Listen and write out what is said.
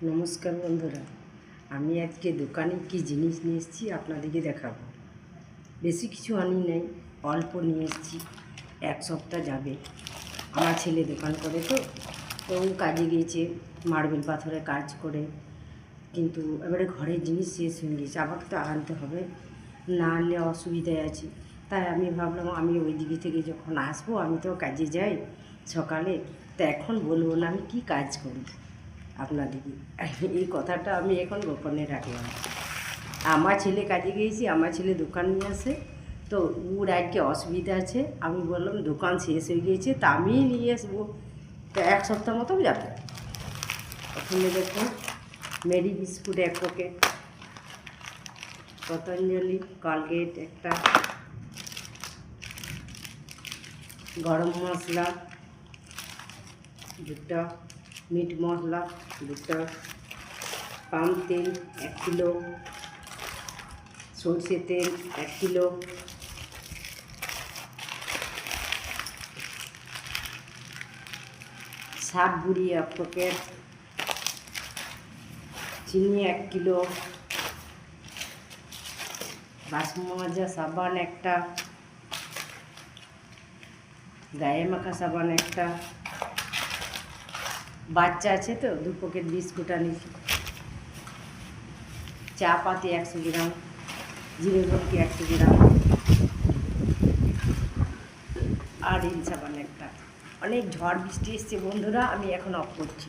নমস্কার বন্ধুরা, আমি আজকে দোকানে কি জিনিস নিয়ে এসেছি আপনাদেরকে দেখাবো। বেশি কিছু আনি নাই, অল্প নিয়ে এসেছি। এক সপ্তাহ যাবে। আমার ছেলে দোকান করে, তো ও কাজে গিয়েছে, মার্বেল পাথরে কাজ করে, কিন্তু এবারে ঘরের জিনিস শেষ হয়ে গেছে। আমাকে তো আনতে হবে, না আনলে অসুবিধায় আছি। তাই আমি ভাবলাম আমি ওই দিকে থেকে যখন আসবো, আমি তো কাজে যাই সকালে, তা এখন বলবো না আমি কি কাজ করি আপনাদেরকে। এই কথাটা আমি এখন গোপনে রাখলাম। আমার ছেলে কাজে গিয়েছি, আমার ছেলে দোকান নিয়ে আসে, তো ওর আজকে অসুবিধা আছে। আমি বললাম দোকান শেষ হয়ে গিয়েছে, তা আমি নিয়ে আসবো। তো এক সপ্তাহ মতো যাবে। প্রথমে দেখুন, Mary biscuit 1 packet, Patanjali Colgate একটা, গরম মশলা 2টা, মিট মশলা 2টা, পাম তেল 1 কিলো, সরষে তেল 1 কিলো, সাপ গুঁড়ি 1 প্যাকেট, চিনি 1 কিলো, বাসন মাজা সাবান একটা, গায়ে মাখা সাবান একটা, বাচ্চা আছে তো 2 প্যাকেট বিস্কুট আনিছি, চা পাতি 100 গ্রাম, জিরে গুঁড়ি 100 গ্রাম, আর রিন সাবান একটা। অনেক ঝড় বৃষ্টি এসছে বন্ধুরা, আমি এখন অফ করছি।